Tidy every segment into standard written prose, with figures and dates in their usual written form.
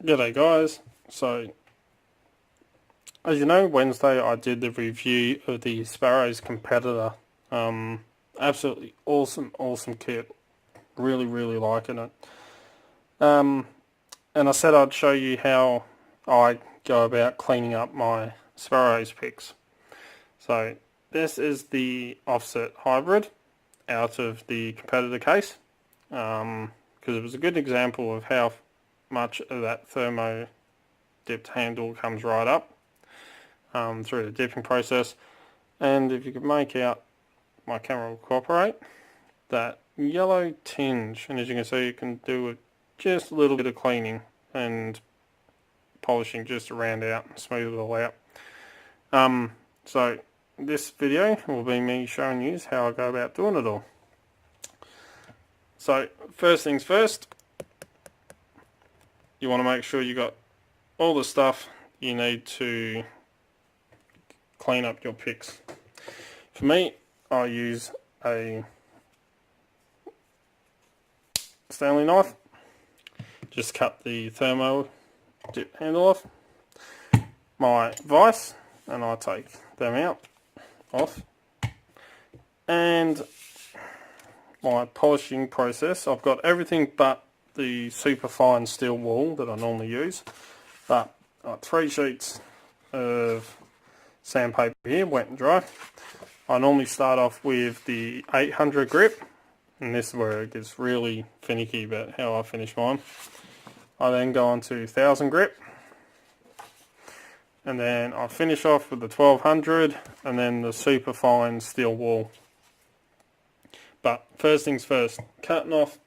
G'day guys. So, as you know, Wednesday I did the review of the Sparrows competitor. Absolutely awesome kit. Really liking it. And I said I'd show you how I go about cleaning up my Sparrows picks. So, this is the offset hybrid out of the competitor case. Because it was a good example of how much of that thermo dipped handle comes right up through the dipping process. And if you could make out, my camera will cooperate, that yellow tinge, and as you can see you can do with just a little bit of cleaning and polishing just to round out and smooth it all out. So this video will be me showing you how I go about doing it all. So first things first, you want to make sure you got all the stuff you need to clean up your picks. For me, I use a Stanley knife, just cut the thermo dip handle off, my vise, and I take them off, and my polishing process. I've got everything but the super fine steel wool that I normally use, but I've got 3 sheets of sandpaper here, wet and dry. I normally start off with the 800 grip, and this is where it gets really finicky about how I finish mine. I then go on to 1000 grip, and then I finish off with the 1200 and then the super fine steel wool. But first things first, cutting off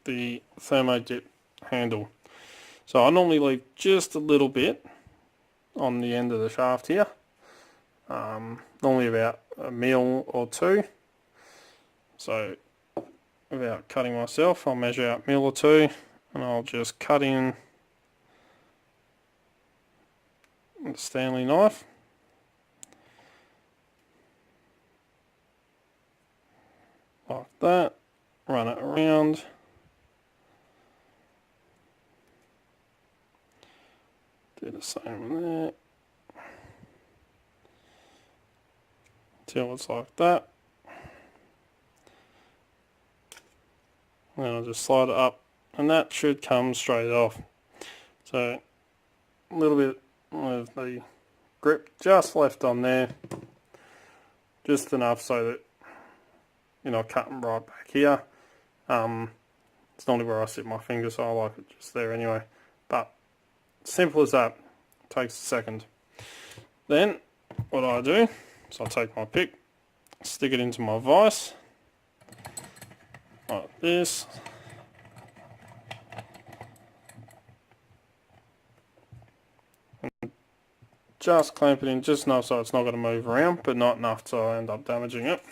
the thermo dip handle. So I normally leave just a little bit on the end of the shaft here, normally about a mil or 2. So without cutting myself, I'll measure out mil or 2, and I'll just cut in the Stanley knife. Like that, run it around. Do the same there. Till it's like that. Then I'll just slide it up, and that should come straight off. So a little bit of the grip just left on there, just enough so that you're not cutting right back here. It's not where I sit my finger, so I like it just there anyway. But simple as that. Takes a second. Then what I do is I take my pick, stick it into my vise like this, and just clamp it in just enough so it's not going to move around, but not enough so I end up damaging it.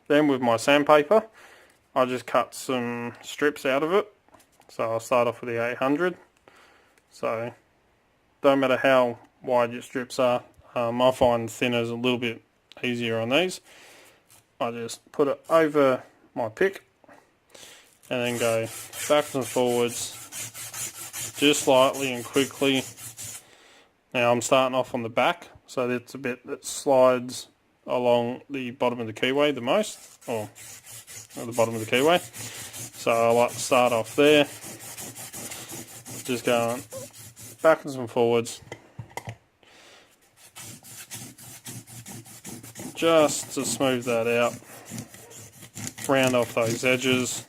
Then with my sandpaper, I just cut some strips out of it. So I'll start off with the 800. So don't matter how wide your strips are, I find thinner is a little bit easier on these. I just put it over my pick and then go backwards and forwards just slightly and quickly. Now I'm starting off on the back, so that's a bit that slides along the bottom of the keyway the most, or at the bottom of the keyway. So I like to start off there, just going backwards and forwards, just to smooth that out, round off those edges.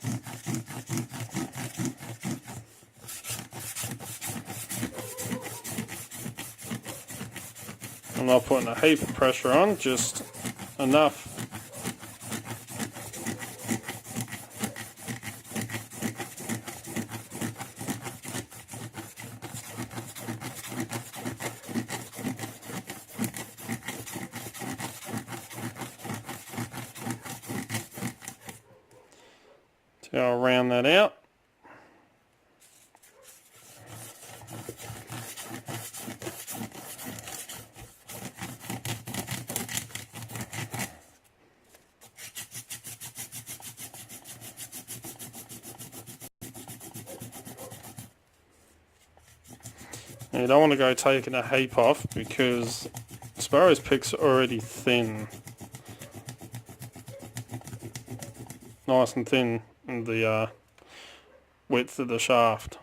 I'm not putting a heap of pressure on, just enough to I'll round that out. And you don't want to go taking a heap off because Sparrow's pick's already thin. Nice and thin in the width of the shaft.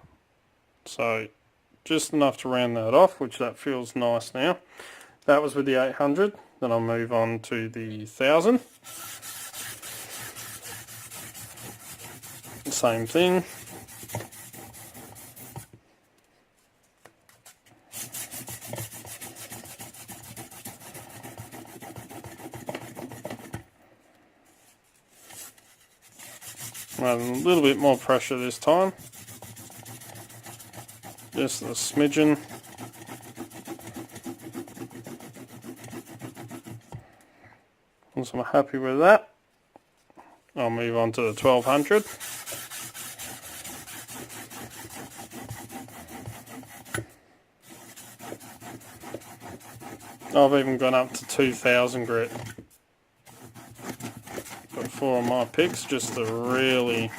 So just enough to round that off, which that feels nice now. That was with the 800. Then I'll move on to the 1000. Same thing. A little bit more pressure this time. Just a smidgen. Once I'm happy with that, I'll move on to the 1200. I've even gone up to 2000 grit. Got 4 of my picks just to really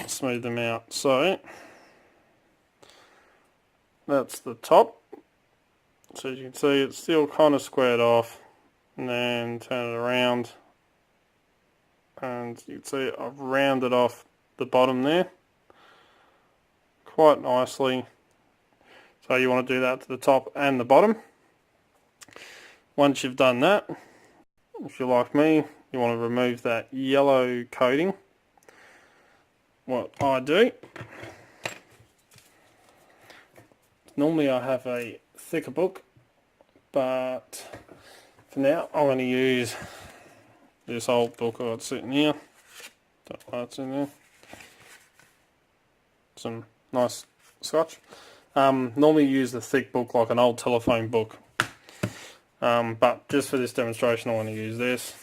smooth them out. So that's the top. So as you can see, it's still kind of squared off, and then turn it around, and you can see I've rounded off the bottom there quite nicely. So you want to do that to the top and the bottom. Once you've done that, if you're like me, you want to remove that yellow coating. What I do, normally I have a thicker book, but for now I'm going to use this old book I've got sitting here. Don't know what's in there. Some nice scotch. Normally use the thick book like an old telephone book, but just for this demonstration I want to use this.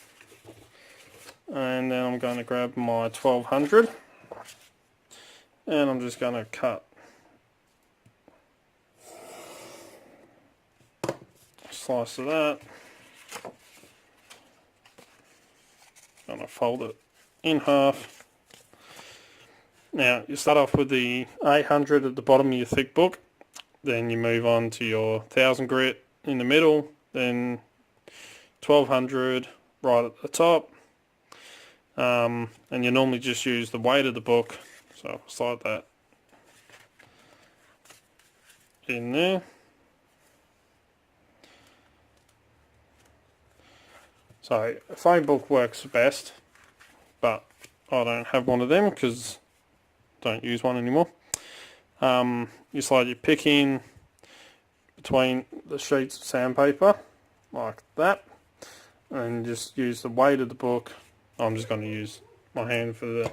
And then I'm going to grab my 1200 and I'm just going to cut a slice of that. Going to fold it in half. Now you start off with the 800 at the bottom of your thick book, then you move on to your 1000 grit in the middle, then 1200 right at the top, and you normally just use the weight of the book, so I'll slide that in there. So a phone book works best, but I don't have one of them because don't use one anymore. You slide your pick in between the sheets of sandpaper like that, and just use the weight of the book. I'm just going to use my hand for the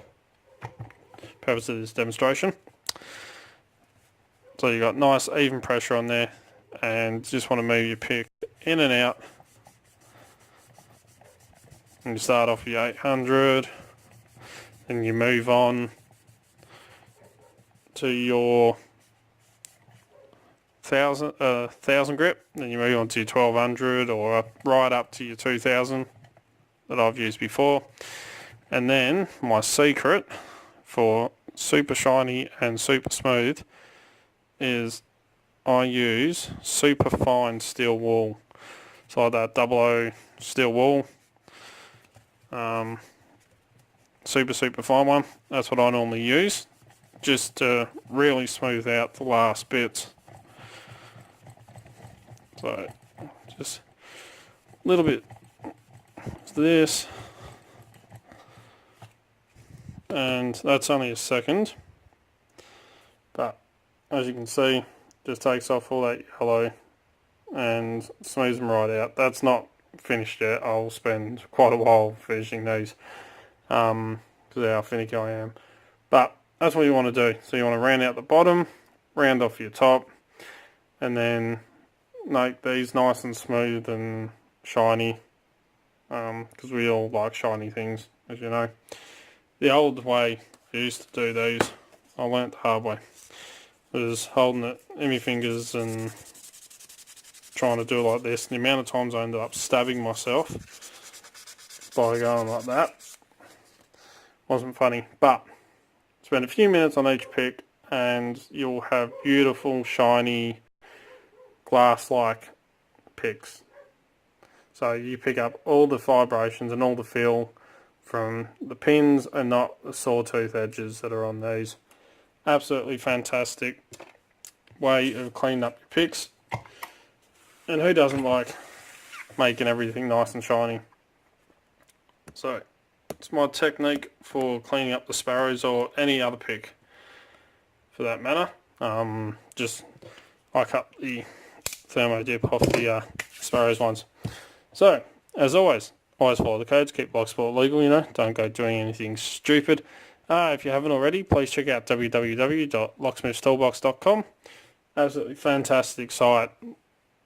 purpose of this demonstration. So you got nice even pressure on there, and just want to move your pick in and out. And you start off with your 800, then you move on to your 1000 grip, then you move on to your 1200 or right up to your 2000 that I've used before. And then my secret for super shiny and super smooth is I use super fine steel wool. So like that 00 steel wool, super fine one. That's what I normally use, just to really smooth out the last bits. So just a little bit of this, and that's only a second, but as you can see, just takes off all that yellow and smooths them right out. That's not finished yet. I'll spend quite a while finishing these because of how finicky I am, but that's what you want to do. So you want to round out the bottom, round off your top, and then make these nice and smooth and shiny, because we all like shiny things, as you know. The old way I used to do these, I learnt the hard way, was holding it in my fingers and trying to do it like this, and the amount of times I ended up stabbing myself by going like that wasn't funny. But spend a few minutes on each pick and you'll have beautiful, shiny, glass-like picks. So you pick up all the vibrations and all the feel from the pins and not the sawtooth edges that are on these. Absolutely fantastic way of cleaning up your picks. And who doesn't like making everything nice and shiny? So it's my technique for cleaning up the sparrows or any other pick for that matter. Just I cut the thermo dip off the sparrows ones. So as always follow the codes, keep Locksport legal, you know, don't go doing anything stupid. If you haven't already, please check out www.locksmithstoolbox.com. Absolutely fantastic site,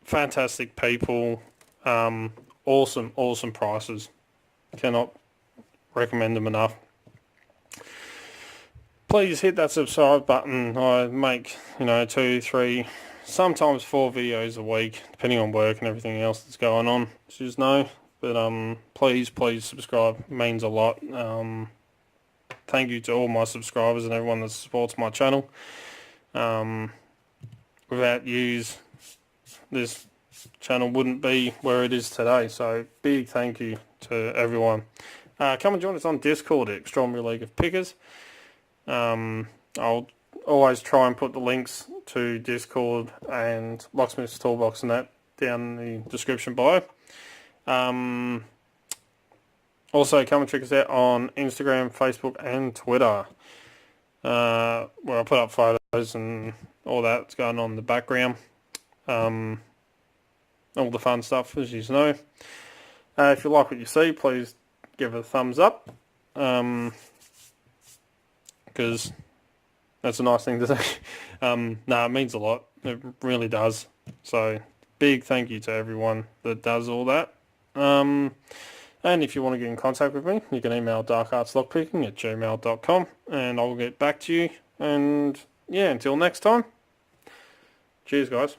fantastic people, awesome prices. Cannot recommend them enough. Please hit that subscribe button. I make, 2, 3, sometimes 4 videos a week, depending on work and everything else that's going on, as you know. But please subscribe. It means a lot. Thank you to all my subscribers and everyone that supports my channel. Without yous, this channel wouldn't be where it is today. So big thank you to everyone. Come and join us on Discord at Extraordinary League of Pickers. I'll always try and put the links to Discord and Locksmith's Toolbox and that down in the description below. Also, come and check us out on Instagram, Facebook, and Twitter, where I put up photos and all that's going on in the background. All the fun stuff, as you know. If you like what you see, please give it a thumbs up, because that's a nice thing to say. It means a lot. It really does. So, big thank you to everyone that does all that. And if you want to get in contact with me, you can email darkartslockpicking@gmail.com and I'll get back to you. And yeah, until next time, cheers guys.